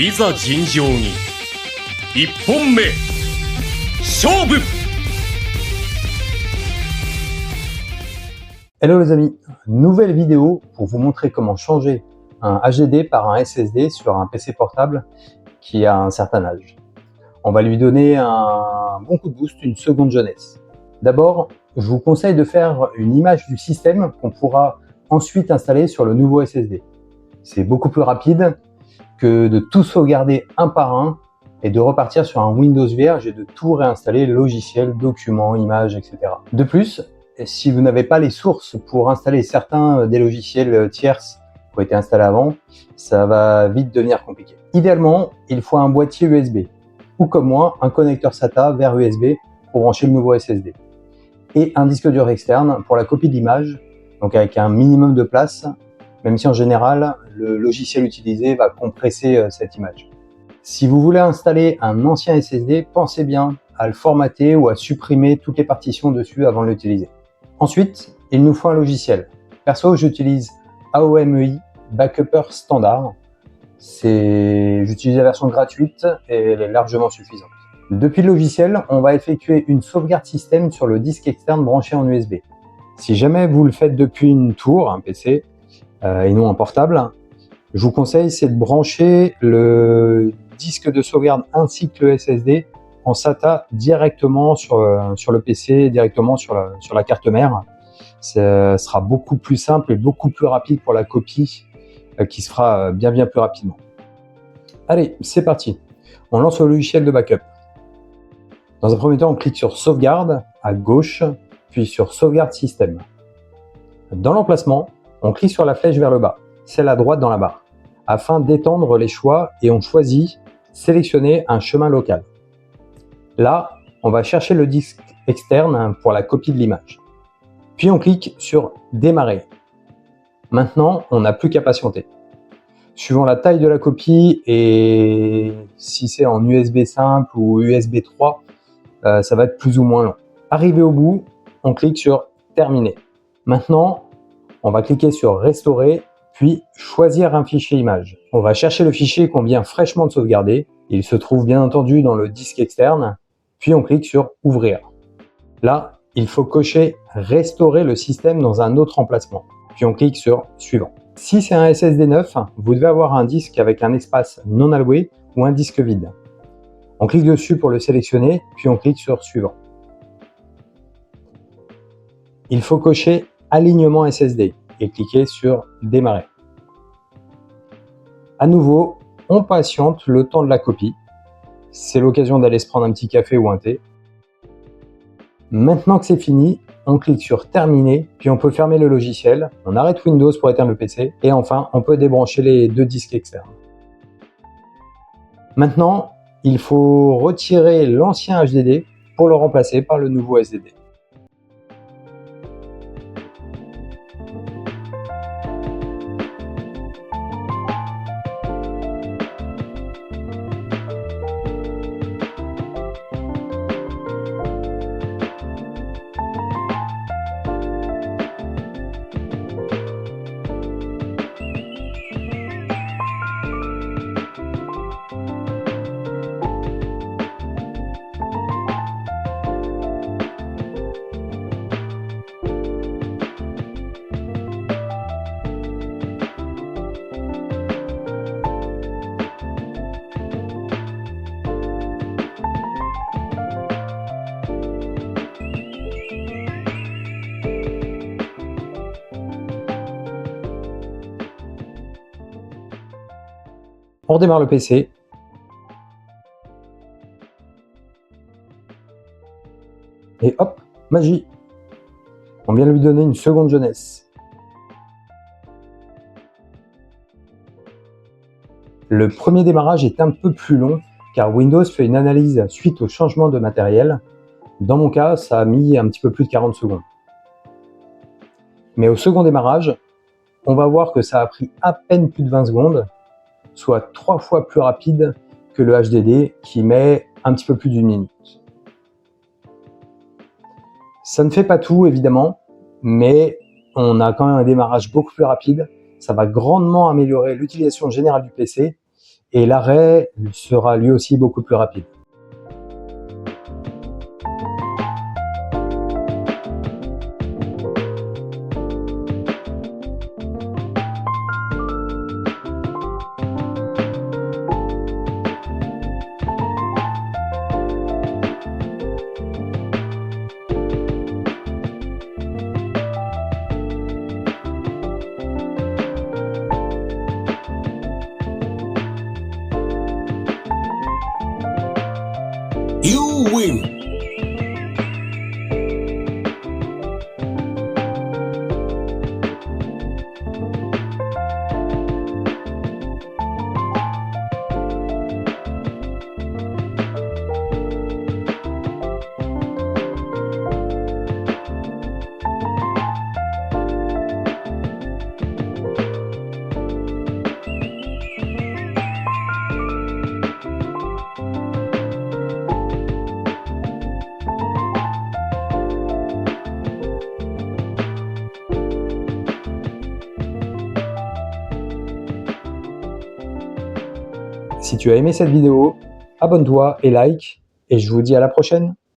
いざ尋常に1本目勝負。 Hello les amis, nouvelle vidéo pour vous montrer comment changer un HDD par un SSD sur un PC portable qui a un certain âge. On va lui donner un bon coup de boost, une seconde jeunesse. D'abord, je vous conseille de faire une image du système qu'on pourra ensuite installer sur le nouveau SSD. C'est beaucoup plus rapide que de tout sauvegarder un par un et de repartir sur un Windows vierge et de tout réinstaller, logiciel, documents, images, etc. De plus, si vous n'avez pas les sources pour installer certains des logiciels tierces qui ont été installés avant, ça va vite devenir compliqué. Idéalement, il faut un boîtier USB ou comme moi, un connecteur SATA vers USB pour brancher le nouveau SSD et un disque dur externe pour la copie de l'image, donc avec un minimum de place, même si en général, le logiciel utilisé va compresser cette image. Si vous voulez installer un ancien SSD, pensez bien à le formater ou à supprimer toutes les partitions dessus avant de l'utiliser. Ensuite, il nous faut un logiciel. Perso, j'utilise AOMEI Backupper Standard. J'utilise la version gratuite et elle est largement suffisante. Depuis le logiciel, on va effectuer une sauvegarde système sur le disque externe branché en USB. Si jamais vous le faites depuis une tour, un PC, et non un portable, je vous conseille c'est de brancher le disque de sauvegarde ainsi que le SSD en SATA directement sur le PC, directement sur la carte mère. Ça sera beaucoup plus simple et beaucoup plus rapide pour la copie qui se fera bien plus rapidement. Allez, c'est parti. On lance le logiciel de backup. Dans un premier temps, on clique sur sauvegarde à gauche, puis sur sauvegarde système. Dans l'emplacement, on clique sur la flèche vers le bas, celle à droite dans la barre, afin d'étendre les choix et on choisit sélectionner un chemin local. Là, on va chercher le disque externe pour la copie de l'image. Puis on clique sur démarrer. Maintenant, on n'a plus qu'à patienter. Suivant la taille de la copie et si c'est en USB simple ou USB 3, ça va être plus ou moins long. Arrivé au bout, on clique sur terminer. Maintenant, on va cliquer sur restaurer, puis choisir un fichier image. On va chercher le fichier qu'on vient fraîchement de sauvegarder. Il se trouve bien entendu dans le disque externe, puis on clique sur ouvrir. Là, il faut cocher restaurer le système dans un autre emplacement, puis on clique sur suivant. Si c'est un SSD neuf, vous devez avoir un disque avec un espace non alloué ou un disque vide. On clique dessus pour le sélectionner, puis on clique sur suivant. Il faut cocher alignement SSD et cliquer sur démarrer. À nouveau, on patiente le temps de la copie. C'est l'occasion d'aller se prendre un petit café ou un thé. Maintenant que c'est fini, on clique sur terminer, puis on peut fermer le logiciel. On arrête Windows pour éteindre le PC et enfin, on peut débrancher les deux disques externes. Maintenant, il faut retirer l'ancien HDD pour le remplacer par le nouveau SSD. On redémarre le PC. Et hop, magie. On vient de lui donner une seconde jeunesse. Le premier démarrage est un peu plus long car Windows fait une analyse suite au changement de matériel. Dans mon cas, ça a mis un petit peu plus de 40 secondes. Mais au second démarrage, on va voir que ça a pris à peine plus de 20 secondes, soit 3 fois plus rapide que le HDD qui met un petit peu plus d'une minute. Ça ne fait pas tout évidemment, mais on a quand même un démarrage beaucoup plus rapide. Ça va grandement améliorer l'utilisation générale du PC et l'arrêt sera lui aussi beaucoup plus rapide. You win. Si tu as aimé cette vidéo, abonne-toi et like, et je vous dis à la prochaine.